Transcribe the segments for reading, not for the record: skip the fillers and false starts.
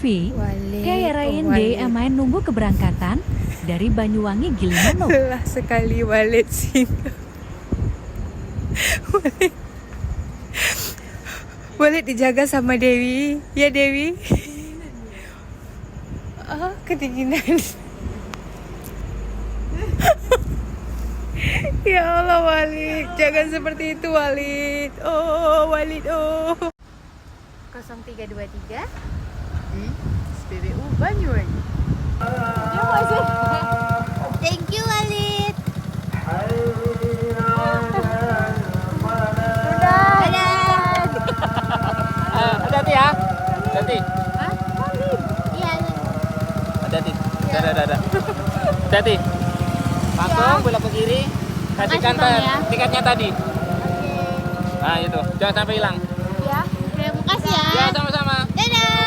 Vi, kayak rain deh main nunggu keberangkatan dari Banyuwangi Gilimanuk. Lelah sekali Walid singgah. Walid dijaga sama Dewi. Ya Dewi. Oh, kedinginan. Ya Allah Walid, jangan seperti itu Walid. Oh Walid, oh. 0323 SPBU Banyuwangi. Thank you Walid. Hati-hati ya. Hati. Hah? Walid? Iya. Hati-hati. Dadah. Hati-hati. Langsung belok ke kiri. Kasihkan tiketnya tadi. Nah itu, jangan sampai hilang. Ya. Terima kasih ya. Ya sama-sama. Dadah.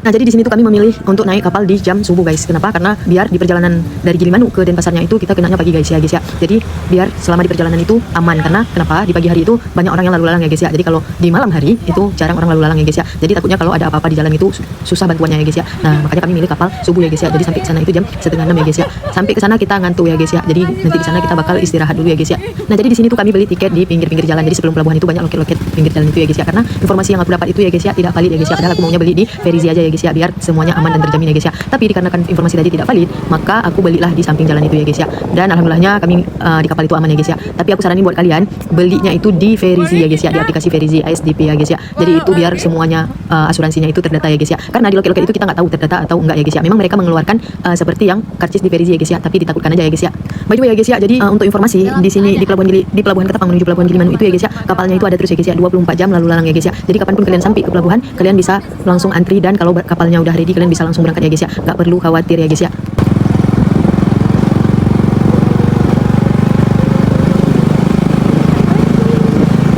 Nah, jadi di sini tuh kami memilih untuk naik kapal di jam subuh, guys. Kenapa? Karena biar di perjalanan dari Gilimanuk ke Denpasarnya itu kita kenanya pagi, guys ya. Jadi biar selama di perjalanan itu aman. Karena kenapa? Di pagi hari itu banyak orang yang lalu lalang ya, guys ya. Jadi kalau di malam hari itu jarang orang lalu lalang ya, guys ya. Jadi takutnya kalau ada apa-apa di jalan itu susah bantuannya ya, guys ya. Nah, makanya kami milih kapal subuh ya, guys ya. Jadi sampai ke sana itu jam 5:30 ya, guys ya. Sampai ke sana kita ngantuk ya, guys ya. Jadi nanti di sana kita bakal istirahat dulu ya, guys ya. Nah, jadi di sini tuh kami beli tiket di pinggir-pinggir jalan. Jadi sebelum pelabuhan itu banyak loket-loket pinggir jalan itu ya, guys ya. Karena informasi yang aku dapat itu ya, guys ya, tidak valid ya, guys ya. Padahal aku maunya beli di Ferizi aja ya, guys ya, biar semuanya aman dan terjamin ya, guys ya. Tapi dikarenakan informasi tadi tidak valid, maka aku belilah di samping jalan itu ya, guys ya. Dan alhamdulillahnya kami di kapal itu aman ya, guys ya. Tapi aku saranin buat kalian belinya itu di Ferizi ya, guys ya, di aplikasi Ferizi ASDP ya, guys ya. Jadi itu biar semuanya asuransinya itu terdata ya, guys ya. Karena di loket-loket itu kita nggak tahu terdata atau enggak ya, guys ya. Memang mereka mengeluarkan seperti yang karcis di Ferizi ya, guys ya, tapi ditakutkan aja ya, guys ya. By the way ya, guys ya, jadi untuk informasi di sini di pelabuhan Ketapang menuju pelabuhan Gilimanuk itu ya, guys ya, kapalnya itu ada terus ya, guys ya, 24 jam lalu lalang ya, guys ya. Jadi kapanpun kalian sampai ke pelabuhan, kalian bisa langsung antri, dan kalau kapalnya udah ready kalian bisa langsung berangkat ya, guys ya. Nggak perlu khawatir ya, guys ya.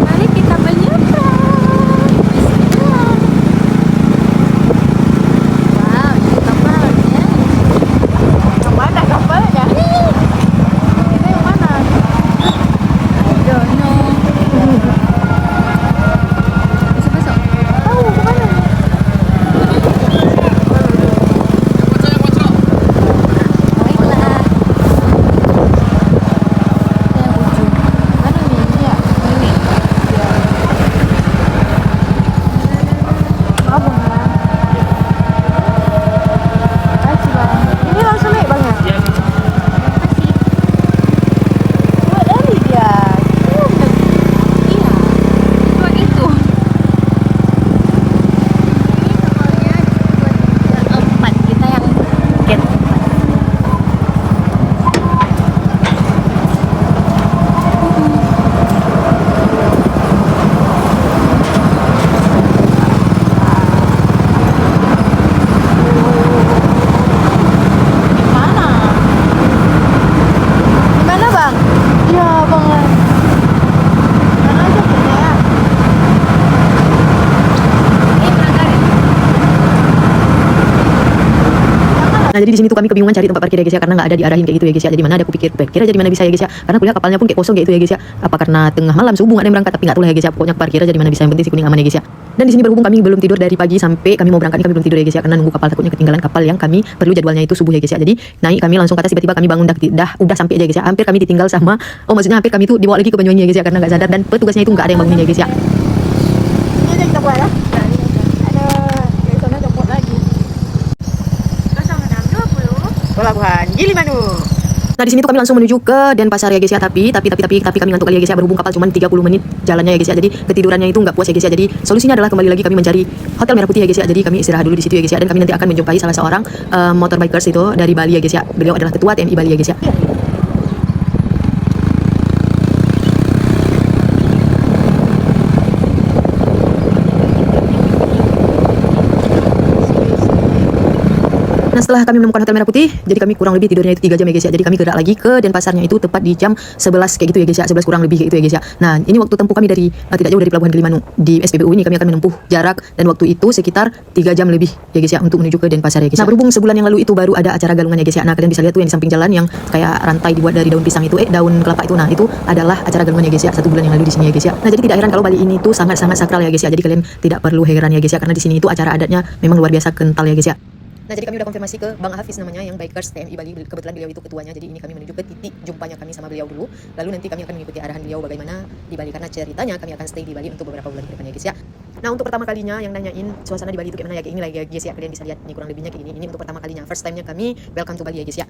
Mari kita menyeberang. Wow, ini kapalnya. Yang mana kapalnya? Ini yang mana? I don't know. Masuk. Tahu kemana? Baiklah. Yang ujung. Mana nih? Ya, ini. Abang lah. Makasih bang. Ini langsung naik bang ya? Iya. Makasih. Buat dari dia. Iya. Buat itu. Ini kapalnya buat 4. Kita yang tiket 4. Mana? Gimana bang? Iya bang. Mana aja punya ya? Ini berangkat. Nah, jadi di sini tuh kami kebingungan cari tempat parkir ya, guys ya, karena nggak ada diarahin kayak gitu ya, guys ya. Jadi mana ada, aku pikir aja di mana bisa ya, guys ya. Karena kuliah kapalnya pun kayak kosong kayak itu ya, guys ya. Apa karena tengah malam subuh nggak ada yang berangkat, tapi nggak tahu lah ya, guys ya. Pokoknya parkir aja di mana bisa, yang penting si kuning aman ya, guys ya. Dan di sini berhubung kami belum tidur dari pagi sampai kami mau berangkat, kami belum tidur ya, guys ya, karena nunggu kapal, takutnya ketinggalan kapal yang kami perlu jadwalnya itu subuh ya, guys ya. Jadi naik kami langsung ke atas, tiba-tiba kami bangun udah sampai aja, guys ya. Hampir kami ditinggal sama, maksudnya hampir kami tuh dibawa lagi ke Banyuwangi ya, guys ya, karena nggak sadar, dan petugasnya itu nggak ada yang bangunin ya, guys ya. Ini udah kita buat lah. Ada dari sana copot lagi. 0620. Pelabuhan Gilimanuk. Nah, di sini tuh kami langsung menuju ke Denpasar ya, guys ya. Tapi kami ngantuk kali ya, guys ya. Berhubung kapal cuma 30 menit jalannya ya, guys ya. Jadi ketidurannya itu nggak puas ya, guys ya. Jadi solusinya adalah kembali lagi kami mencari Hotel Merah Putih ya, guys ya. Jadi kami istirahat dulu di situ ya, guys ya. Dan kami nanti akan menjumpai salah seorang motorbikers itu dari Bali ya, guys ya. Beliau adalah ketua TNI Bali ya, guys ya. Nah setelah kami menemukan Hotel Merah Putih, jadi kami kurang lebih tidurnya itu 3 jam ya guys ya. Jadi kami gerak lagi ke Denpasarnya itu tepat di jam 11 kayak gitu ya guys ya, 11 kurang lebih kayak gitu ya guys ya. Nah ini waktu tempuh kami dari tidak jauh dari Pelabuhan Gilimanuk. Di SPBU ini kami akan menempuh jarak dan waktu itu sekitar 3 jam lebih ya guys ya untuk menuju ke Denpasar ya guys. Nah berhubung sebulan yang lalu itu baru ada acara galungan ya guys ya. Nah kalian bisa lihat tuh yang di samping jalan yang kayak rantai dibuat dari daun pisang itu, daun kelapa itu. Nah itu adalah acara galungan ya guys ya, 1 bulan yang lalu di sini ya guys ya. Nah jadi tidak heran kalau Bali ini tuh sangat-sangat sakral ya guys ya. Jadi kalian tidak perlu heran ya guys ya, karena di sini itu acara adatnya memang luar biasa kental ya guys ya. Nah jadi kami udah konfirmasi ke Bang Hafiz namanya yang Bikers TMI Bali, kebetulan beliau itu ketuanya. Jadi ini kami menuju ke titik jumpanya kami sama beliau dulu, lalu nanti kami akan mengikuti arahan beliau bagaimana di Bali, karena ceritanya kami akan stay di Bali untuk beberapa bulan ke depannya guys ya. Nah untuk pertama kalinya yang nanyain suasana di Bali itu kayak mana ya, kayak ini lagi ya guys ya, kalian bisa lihat ini kurang lebihnya kayak ini untuk pertama kalinya, first time nya kami welcome to Bali ya guys ya.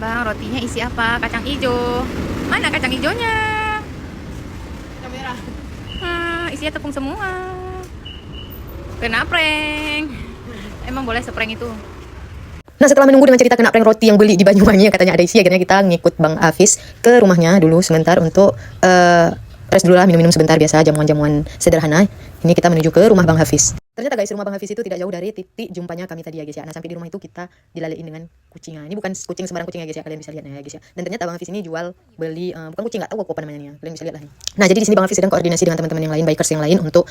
Bang, rotinya isi apa? Kacang hijau. Mana kacang hijaunya? Kacang merah. Isinya tepung semua. Kena prank. Emang boleh seprank itu? Nah setelah menunggu dengan cerita kena prank roti yang beli di Banyuwangi yang katanya ada isi, akhirnya kita ngikut Bang Hafiz ke rumahnya dulu sebentar untuk rest dulu lah, minum-minum sebentar biasa, jamuan-jamuan sederhana. Ini kita menuju ke rumah Bang Hafiz. Ternyata guys, rumah Bang Hafiz itu tidak jauh dari titik jumpanya kami tadi ya guys ya. Nah sampai di rumah itu kita dilalein dengan kucingnya. Ini bukan kucing sembarang kucing ya guys ya, kalian bisa lihat ya guys ya. Dan ternyata Bang Hafiz ini jual beli bukan kucing, nggak tahu apa namanya, kalian bisa lihat lah. Nah jadi di sini Bang Hafiz sedang koordinasi dengan teman-teman yang lain, bikers yang lain untuk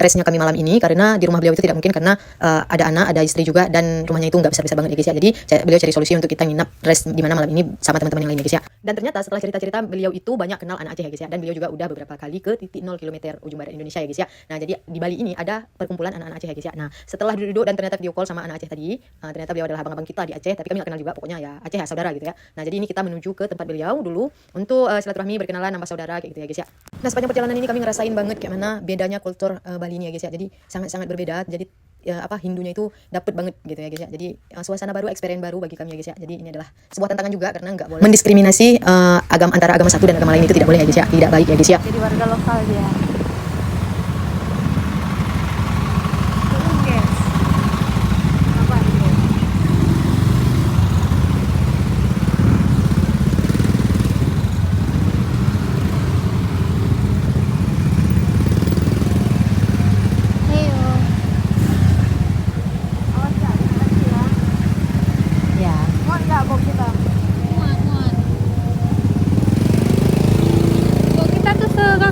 restnya kami malam ini, karena di rumah beliau itu tidak mungkin karena ada anak, ada istri juga, dan rumahnya itu nggak besar-besar banget ya guys ya. Jadi beliau cari solusi untuk kita nginap rest di mana malam ini sama teman-teman yang lain ya guys ya. Dan ternyata setelah cerita-cerita beliau itu banyak kenal anak Aceh ya guys ya, dan beliau juga udah beberapa kali ke titik 0 km ujung barat Indonesia ya guys ya. Nah jadi di Bali ini ada perkumpulan anak-anak Aceh ya guys ya. Nah setelah duduk dan ternyata video call sama anak Aceh tadi, ternyata beliau adalah abang-abang kita di Aceh, tapi kami gak kenal juga, pokoknya ya Aceh ya saudara gitu ya. Nah jadi ini kita menuju ke tempat beliau dulu untuk silaturahmi, berkenalan, nambah saudara kayak gitu ya guys ya. Nah sepanjang perjalanan ini kami ngerasain banget kayak mana bedanya kultur Bali ini ya guys ya. Jadi sangat-sangat berbeda. Jadi Hindunya itu dapet banget gitu ya guys ya. Jadi suasana baru, experience baru bagi kami ya guys ya. Jadi ini adalah sebuah tantangan juga karena nggak boleh mendiskriminasi antara agama satu dan agama lain, itu tidak boleh ya guys ya. Tidak baik ya guys ya. Jadi warga lokal dia.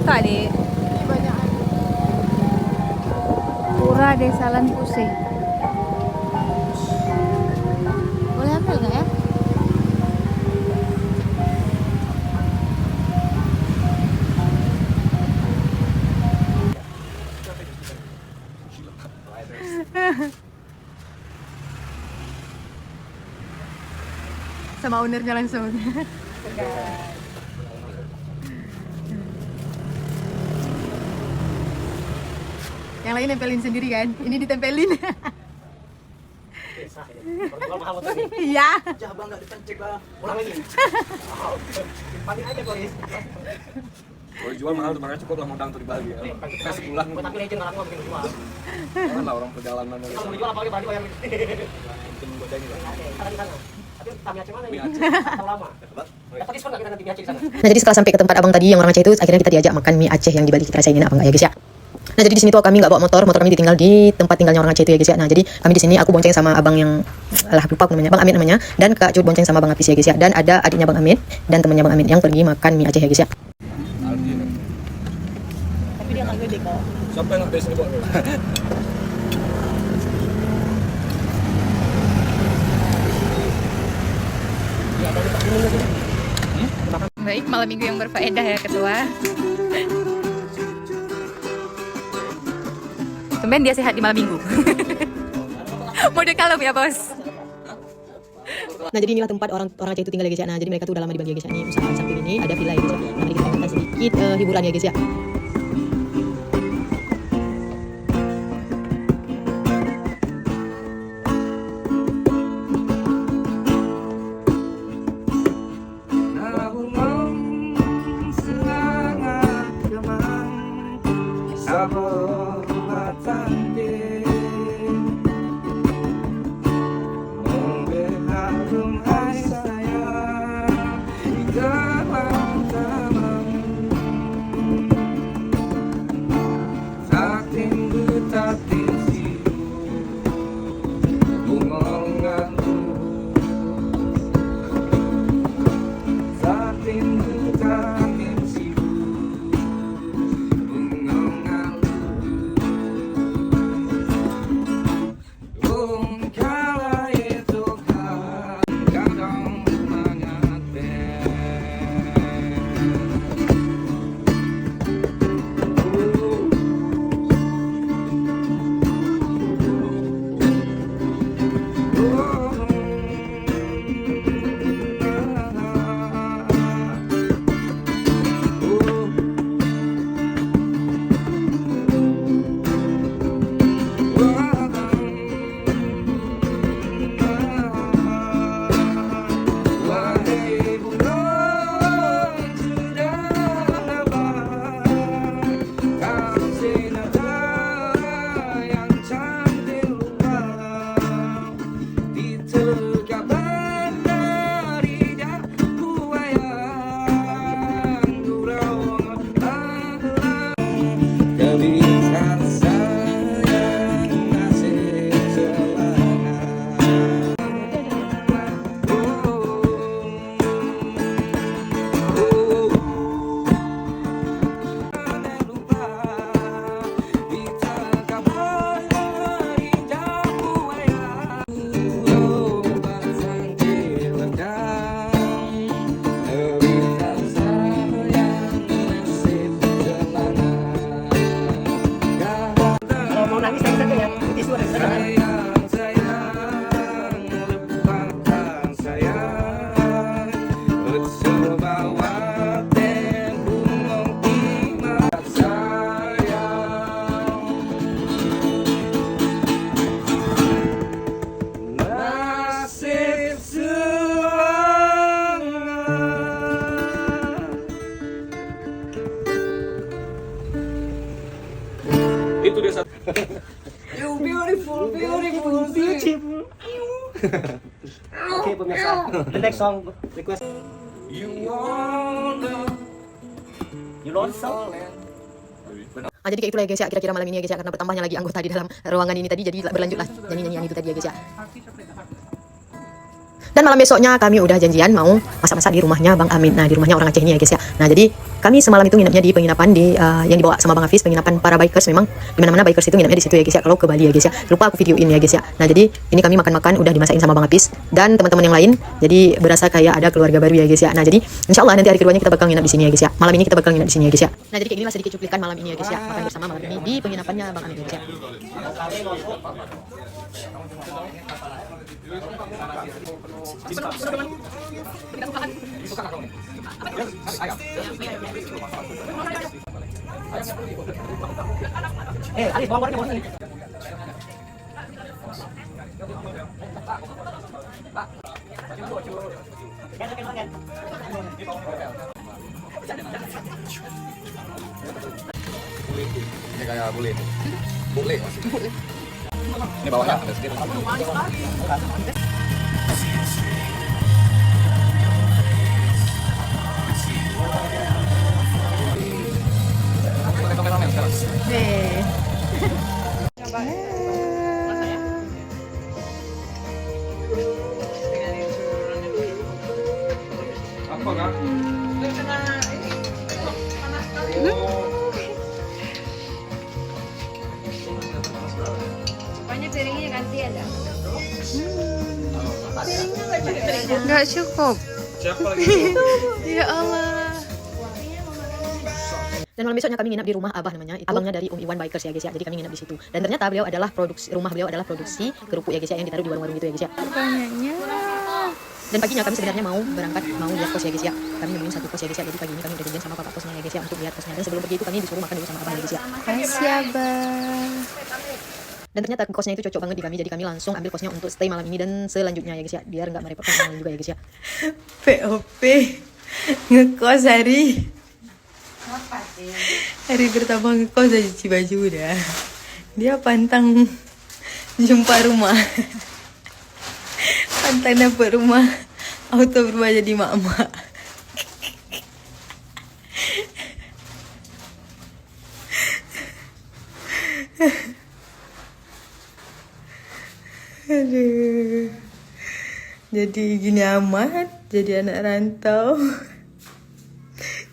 Kali Pura Desa Lan Pusing. Boleh ambil nggak ya? Sama ownernya langsung. Yang lain nempelin sendiri kan, ini ditempelin. Iya. Coba nggak dipencet lah, ulang lagi. Pakai aja Boris. Kalau jual mahal tuh, makanya cukup lah modal untuk di Bali ya. Kasih pulang. Tapi legend malah bikin jual. Kan lah orang perjalanan dari. Kalau dijual apalagi bayar. Mungkin godanya lah. Ada di sana. Tapi kami Aceh mana ini? Terlalu lama. Dapat diskon nggak kita nanti di Aceh di sana? Nah jadi setelah sampai ke tempat abang tadi yang orang Aceh itu, akhirnya kita diajak makan mie Aceh yang di Bali. Kita rasain enak apa enggak ya guys ya. Nah jadi di sini tuh kami nggak bawa motor kami ditinggal di tempat tinggalnya orang Aceh itu ya guys ya. Nah jadi kami di sini aku bonceng sama abang yang lupa aku namanya, Bang Amit namanya, dan Kak Cut bonceng sama Bang Hafiz ya guys ya. Dan ada adiknya Bang Amit dan temannya Bang Amit yang pergi makan mie Aceh ya guys ya. Tapi dia nggak gede kok. Siapa yang nggak biasa buat? Baik, malam minggu yang berfaedah ya ketua. Tumben dia sehat di malam minggu. Mode kalem ya bos. Nah jadi inilah tempat orang Aceh itu tinggal ya guys ya. Nah jadi mereka tuh udah lama di Bali ya guys ya. Ini usaha samping ini ada villa ya guys ya. Nah mari kita minta sedikit hiburan ya guys ya. kala itu kadang mengerti. Itu dia satu. Beautiful. Oke pemirsa, the next song request. You want song? Jadi kayak itulah ya guys ya, kira-kira malam ini ya guys ya, karena bertambahnya lagi anggota di dalam ruangan ini tadi, jadi berlanjutlah nyanyi-nyanyian itu tadi ya guys ya. Dan malam besoknya kami udah janjian mau masak-masak di rumahnya Bang Amin. Nah, di rumahnya orang Aceh ini ya guys ya. Nah, jadi kami semalam itu nginapnya di penginapan yang dibawa sama Bang Hafiz, penginapan para bikers. Memang di mana-mana bikers itu nginapnya di situ ya guys ya. Kalau ke Bali ya guys ya. Lupa aku videoin ya guys ya. Nah, jadi ini kami makan-makan udah dimasakin sama Bang Hafiz dan teman-teman yang lain. Jadi berasa kayak ada keluarga baru ya guys ya. Nah, jadi insyaallah nanti hari keduanya kita bakal nginap di sini ya guys ya. Malam ini kita bakal nginap di sini ya guys ya. Nah, jadi kayak inilah sedikit cuplikan malam ini ya guys ya. Makan bersama malam ini di penginapannya Bang Amin ya guys ya. Alis bawa ini. Ini kayak bule. Bule masih. Ini bawahnya ada sedikit. Apa kak? Pokoknya piringnya ganti aja. Nggak cukup. Siapa lagi? Ya Allah. Dan malam besoknya kami nginap di rumah Abah namanya, itu abangnya dari Iwan Bikers ya guys ya. Jadi kami nginap di situ. Dan ternyata beliau adalah rumah beliau adalah produksi kerupuk ya guys ya, yang ditaruh di warung-warung gitu ya guys ya. Banyaknya. Dan paginya kami sebenarnya mau berangkat, mau lihat kos ya guys ya. Kami nemuin satu kos ya guys ya. Jadi pagi ini kami udah janjian sama bapak kosnya ya guys ya untuk lihat kosnya. Dan sebelum pergi itu kami disuruh makan dulu sama abang ya guys ya. Makasih Abang. Dan ternyata kosnya itu cocok banget di kami. Jadi kami langsung ambil kosnya untuk stay malam ini dan selanjutnya ya guys ya. Biar nggak merepotkan orang lain juga ya guys ya. POP ngekos hari. Hari pertama ngekos aja cuci baju udah. Dia pantang jumpa rumah. Pantang dapet rumah. Auto berubah jadi mak-mak. Aduh. Jadi gini amat. Jadi anak rantau.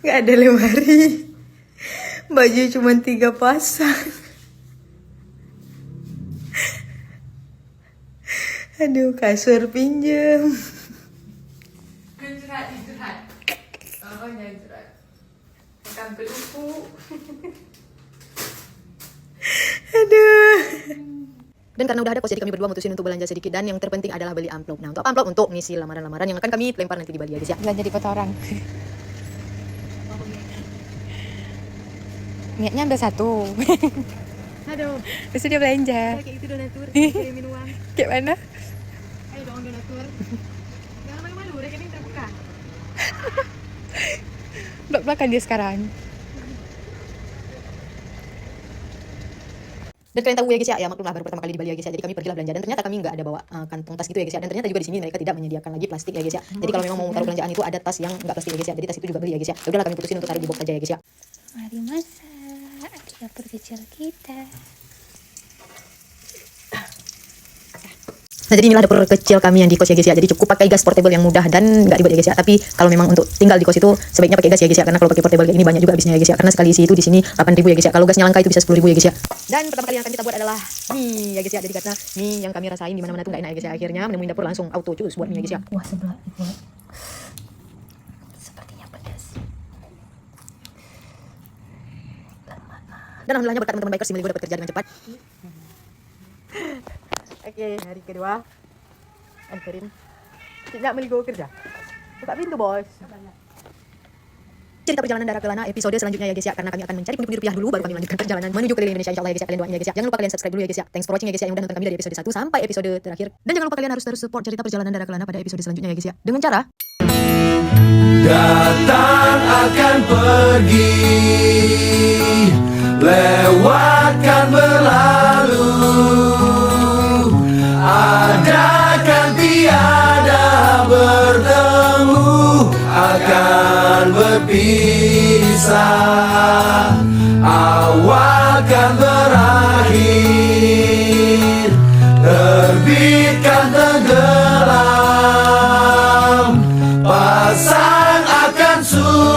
Gak ada lemari. Baju cuma 3 pasang. Aduh, kasur pinjem. Aduh. Dan karena udah ada kos, jadi kami berdua mutusin untuk belanja sedikit. Dan yang terpenting adalah beli amplop. Nah, untuk amplop untuk ngisi lamaran-lamaran yang akan kami lempar nanti di Bali ya guys ya. Belanja di foto orang. Niatnya ambil satu. Aduh, Terus dia belanja. kayak itu donatur, kirimin uang. Kayak mana? Ayo dong donatur. Jangan malu-malu, rekening terbuka. Belak-belakan dia sekarang. Dan kalian tahu ya guys ya, maklumlah baru pertama kali di Bali ya guys ya. Jadi kami pergilah belanja dan ternyata kami nggak ada bawa kantong tas gitu ya guys ya. Dan ternyata juga di sini mereka tidak menyediakan lagi plastik ya guys ya. Jadi kalau memang mau taruh belanjaan itu ada tas yang nggak plastik ya guys ya. Jadi tas itu juga beli ya guys ya. Ya udahlah kami putusin untuk taruh di box aja ya guys ya. Mari masak di dapur kecil kita. Nah jadi inilah dapur kecil kami yang di kos ya guys ya. Jadi cukup pakai gas portable yang mudah dan nggak ribet ya guys ya. Tapi kalau memang untuk tinggal di kos itu sebaiknya pakai gas ya guys ya. Karena kalau pakai portable kayak ini banyak juga habisnya ya guys ya. Karena sekali isi itu di sini 8.000 ya guys ya. Kalau gasnya langka itu bisa 10.000 ya guys ya. Dan pertama kali yang akan kita buat adalah mie ya guys ya. Jadi karena mie yang kami rasain di mana-mana tuh nggak enak ya guys ya. Akhirnya menemuin dapur langsung auto cus buat mie ya guys ya. Wah, sebelah itu. Sepertinya pedas. Dan alhamdulillahnya berkat teman-teman bikers si Meligo dapat kerja dengan cepat. Oke, hari kedua anterin tidak Meligo kerja. Buka pintu bos. Cerita perjalanan Dara Kelana episode selanjutnya ya guys ya. Karena kami akan mencari pundi-pundi rupiah dulu baru kami lanjutkan perjalanan menuju keliling Indonesia insyaallah ya guys ya. Kalian doain ya guys ya. Jangan lupa kalian subscribe dulu ya guys ya. Thanks for watching ya guys ya yang udah nonton kami dari episode 1 sampai episode terakhir. Dan jangan lupa kalian harus terus support cerita perjalanan Dara Kelana pada episode selanjutnya ya guys ya. Dengan cara datang akan pergi, lewatkan berlalu, adakan tiada bertemu, akan berpisah, awal kan berakhir, terbitkan tenggelam, pasang akan sulit.